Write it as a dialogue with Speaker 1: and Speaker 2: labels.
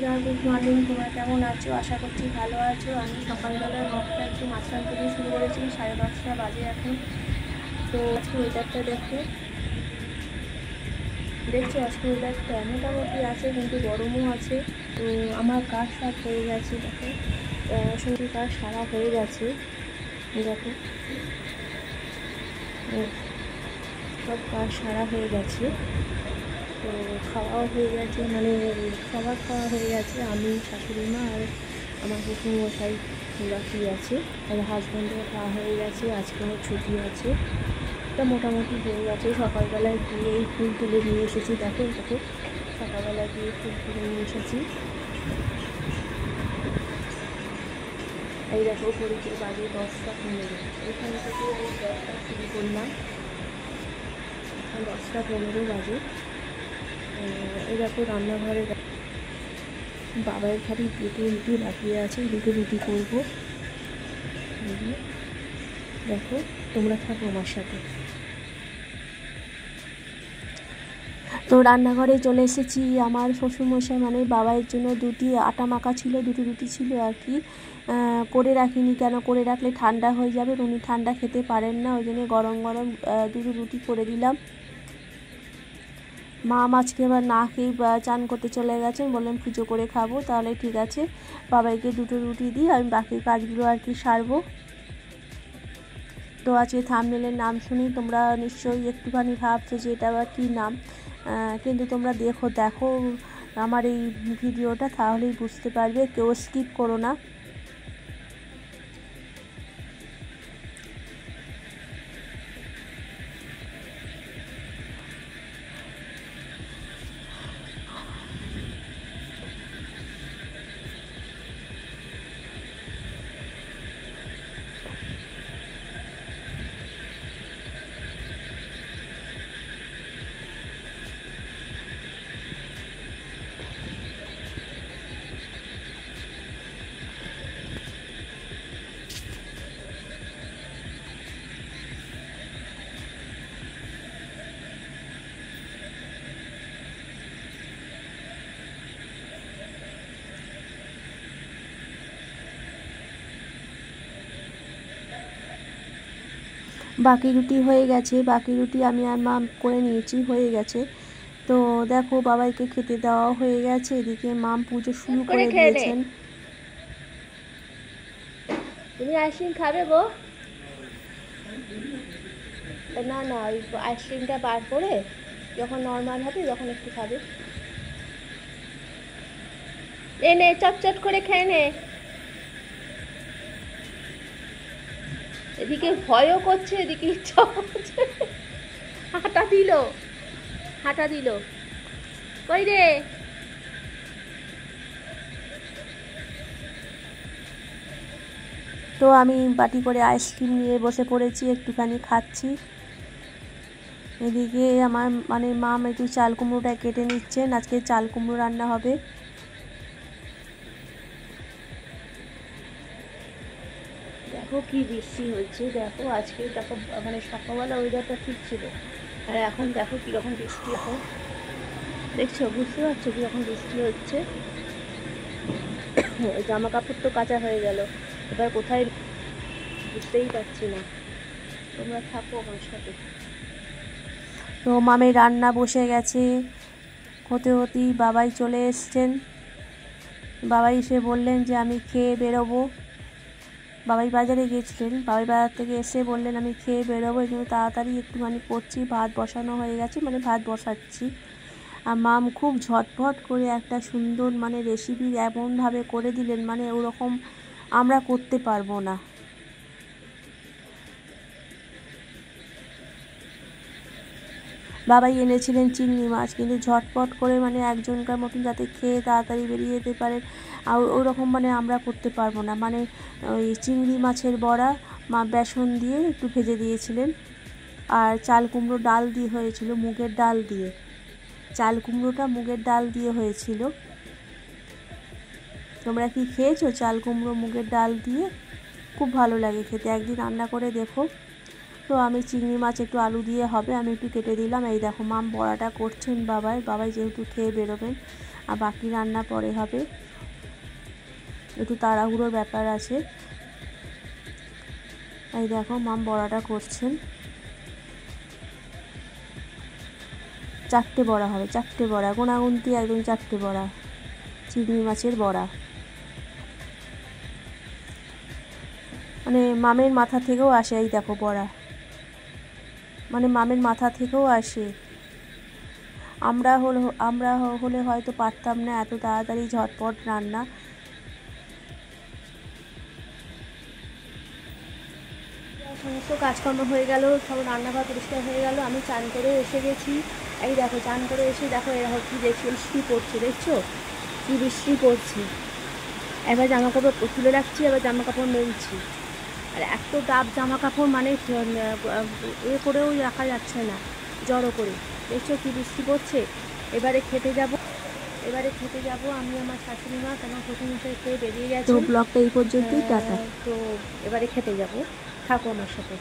Speaker 1: বন্ধুরা, good morning. তোমরা কেমন আছো? আশা করছি ভালো আছো। আমি সকালবেলার ব্লগটা একটু মাঝখান থেকে শুরু করেছি। 10:30 বাজে এখন। তো আজকে ওয়েদারটা দেখছো আজকে ওয়েদারটা মোটামুটি আছে, কিন্তু গরমও আছে। তো আমার কাজ সব হয়ে গেছে, দেখো সন্ধ্যের কাজ সারা হয়ে গেছে। দেখো সব কাজ সারা হয়ে গেছে। তো খাওয়াও হয়ে গেছে, মানে খাবার খাওয়া হয়ে গেছে। আমি, শাশুড়ি মা আর আমার শ্বশুরমশাই বাকি আছে, আর হাজব্যান্ডের খাওয়া হয়ে গেছে। আজকেও ছুটি আছে। এটা মোটামুটি হয়ে গেছে। সকালবেলায় গিয়ে এই ফুল তুলে নিয়ে এসেছি। দেখো সকালবেলায় গিয়ে ফুল তুলে নিয়ে এসেছি। এই দেখো ঘড়িতে বাজে 10টা 15। এখান থেকে আমি 10টা শুরু করলাম, 10টা 15 বাজে। এই দেখো রান্নাঘরে বাবার খালি দুটো রুটি বাকি আছে, দুটো রুটি করবো। দেখো তোমরা থাকো আমার সাথে। তো রান্নাঘরে চলে এসেছি। আমার শ্বশুরমশাই মানে বাবার জন্য দুটি আটা মাখা ছিল, দুটো রুটি ছিল আর কি, করে রাখিনি। কেন করে রাখলে ঠান্ডা হয়ে যাবে, উনি ঠান্ডা খেতে পারেন না, ওই জন্য গরম গরম দুটো রুটি করে দিলাম। মা আজকে আবার না খেয়ে চান করতে চলে গেছেন, বললেন পুজো করে খাবো। তাহলে ঠিক আছে, বাবাইকে দুটো রুটি দিই, আমি বাকি কাজগুলো আর কি সারবো। তো আজকে থাম্বনেলের নাম শুনি তোমরা নিশ্চয়ই একটুখানি ভাবছো যে এটা আবার কী নাম, কিন্তু তোমরা দেখো আমার এই ভিডিওটা, তাহলেই বুঝতে পারবে। কেউ স্কিপ করো না। বাকি রুটি হয়ে গেছে, বাকি রুটি আমি আর মা করে নিয়েছি, হয়ে গেছে। তো দেখো বাবাইকে খেতে দেওয়া হয়ে গেছে। এদিকে মাম পুজো শুরু করে দিয়েছেন। তুমি আইসক্রিম খাবে গো? না না, ওই আইসক্রিমটা বার করে যখন নর্মাল হবে তখন একটু খাবে। নে চটচট করে খেয়ে নে। এদিকে ভয়ও করছে, এদিকে ইচ্ছা করছে। হাঁটা দিল কই রে? তো আমি বাটি করে আইসক্রিম নিয়ে বসে পড়েছি, একটুখানি খাচ্ছি। এদিকে আমার মানে মাম একটু চাল কুমড়োটা কেটে নিচ্ছেন, আজকে চাল কুমড়ো রান্না হবে। দেখো কি বৃষ্টি হচ্ছে, দেখো আজকে দেখো, মানে সকালবেলা ওয়েদারটা ঠিক ছিল, আর এখন দেখো কীরকম বৃষ্টি। এখন দেখছো, বুঝতে পারছো কীরকম বৃষ্টি হচ্ছে। জামা কাপড় তো কাচা হয়ে গেল, এবার কোথায় বুঝতেই পারছি না। তোমরা থাকো আমার সাথে। তো মামের রান্না বসে গেছে, হতেই বাবাই চলে এসছেন। বাবাই এসে বললেন যে আমি খেয়ে বেরোবো। বাবাই বাজারে গিয়েছিলেন, বাবাই বাজার থেকে এসে বললেন আমি খেয়ে বেরোবো, এই জন্য তাড়াতাড়ি একটুখানি করছি। ভাত বসানো হয়ে গেছে, মানে ভাত বসাচ্ছি। আর মাম খুব ঝটপট করে একটা সুন্দর মানে রেসিপি এমনভাবে করে দিলেন, মানে ওরকম আমরা করতে পারবো না। বাবাই এনেছিলেন চিংড়ি মাছ, কিন্তু ঝটপট করে মানে একজনকার মতন যাতে খেয়ে তাড়াতাড়ি বেরিয়ে যেতে পারেন, আর ওরকম মানে আমরা করতে পারবো না। মানে ওই চিংড়ি মাছের বড়া মা বেসন দিয়ে একটু ভেজে দিয়েছিলেন, আর চাল কুমড়ো ডাল দিয়ে হয়েছিল, মুগের ডাল দিয়ে। চাল কুমড়োটা মুগের ডাল দিয়ে হয়েছিল। তোমরা কি খেয়েছো চাল কুমড়ো মুগের ডাল দিয়ে? খুব ভালো লাগে খেতে, একদিন রান্না করে দেখো। তো আমি চিংড়ি মাছ একটু আলু দিয়ে হবে, আমি একটু কেটে দিলাম। এই দেখো মাম বড়াটা করছেন বাবাই যেহেতু খেয়ে বেরোবেন, আর বাকি রান্না পরে হবে, একটু তাড়াহুড়োর ব্যাপার আছে। এই দেখো মাম বড়াটা করছেন। 4টে বড়া হবে, 4টে বড়া, গোনাগুনতি একদম 4টে বড়া, চিংড়ি মাছের বড়া। মানে মামের মাথা থেকেও আসে, এই দেখো বড়া, মানে মামের মাথা থেকেও আসে। আমরা হলে হয়তো পারতাম না এত তাড়াতাড়ি ঝটপট রান্না। সমস্ত কাজকর্ম হয়ে গেল, সব রান্নাঘর পরিষ্কার হয়ে গেল, আমি চান করে এসে গেছি। এই দেখো চান করে এসে দেখো এরকম কী দেখছি, বৃষ্টি পড়ছে, দেখছো কী বৃষ্টি পড়ছে। এবার জামা কাপড় তুলে রাখছি, এবার জামা কাপড় মেলছি। আর এত ডাব জামা কাপড় মানে এ করেও রাখা যাচ্ছে না, জড়ো করে। দেখছো কী বৃষ্টি পড়ছে। এবারে খেতে যাব আমি আমার শাশুড়ি মা, কেন শ্বশুরমশাই খেয়ে বেরিয়ে গেছে। তো ব্লগটা এই পর্যন্তই, টাটা। তো এবারে খেতে যাব, থাকো আমার সাথে।